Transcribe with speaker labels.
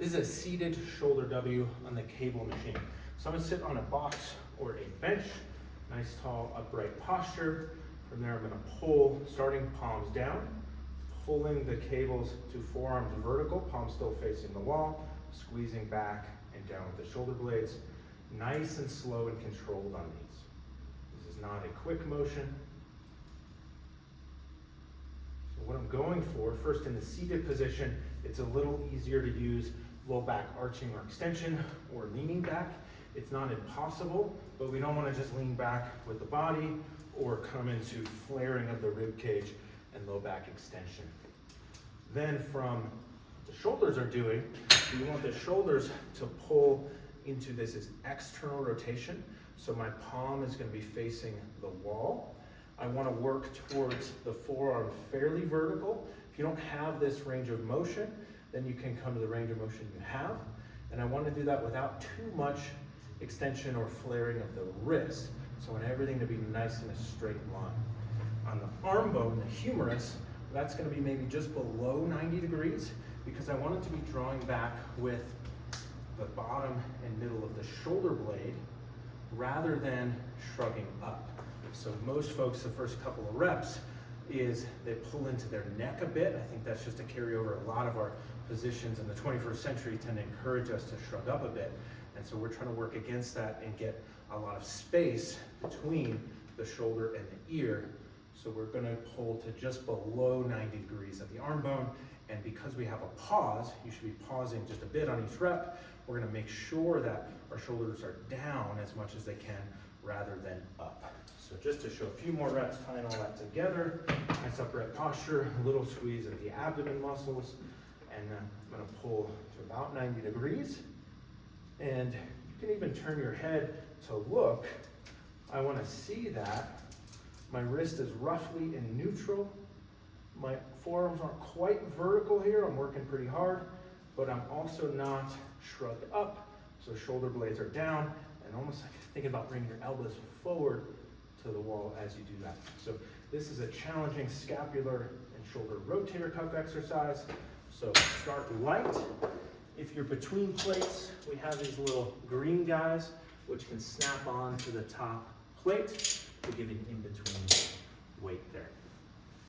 Speaker 1: This is a seated shoulder W on the cable machine. So I'm gonna sit on a box or a bench, nice tall upright posture. From there I'm gonna pull, starting palms down, pulling the cables to forearms vertical, palms still facing the wall, squeezing back and down with the shoulder blades. Nice and slow and controlled on these. This is not a quick motion. So what I'm going for, first in the seated position, it's a little easier to use low back arching or extension or leaning back. It's not impossible, but we don't want to just lean back with the body or come into flaring of the rib cage and low back extension. Then from the shoulders are doing, we want the shoulders to pull into this as external rotation. So my palm is going to be facing the wall. I want to work towards the forearm fairly vertical. If you don't have this range of motion, then you can come to the range of motion you have. And I want to do that without too much extension or flaring of the wrist. So I want everything to be nice in a straight line. On the arm bone, the humerus, that's going to be maybe just below 90 degrees because I want it to be drawing back with the bottom and middle of the shoulder blade rather than shrugging up. So most folks, the first couple of reps is they pull into their neck a bit. I think that's just a carryover. A lot of our positions in the 21st century tend to encourage us to shrug up a bit. And so we're trying to work against that and get a lot of space between the shoulder and the ear. So we're gonna pull to just below 90 degrees at the arm bone. And because we have a pause, you should be pausing just a bit on each rep. We're gonna make sure that our shoulders are down as much as they can rather than up. So just to show a few more reps, tying all that together, nice upright posture, a little squeeze of the abdomen muscles, and then I'm gonna pull to about 90 degrees. And you can even turn your head to look. I wanna see that my wrist is roughly in neutral. My forearms aren't quite vertical here. I'm working pretty hard, but I'm also not shrugged up. So shoulder blades are down and almost like thinking about bringing your elbows forward to the wall as you do that. So this is a challenging scapular and shoulder rotator cuff exercise. So start light. If you're between plates, we have these little green guys which can snap on to the top plate to give you an in-between weight there.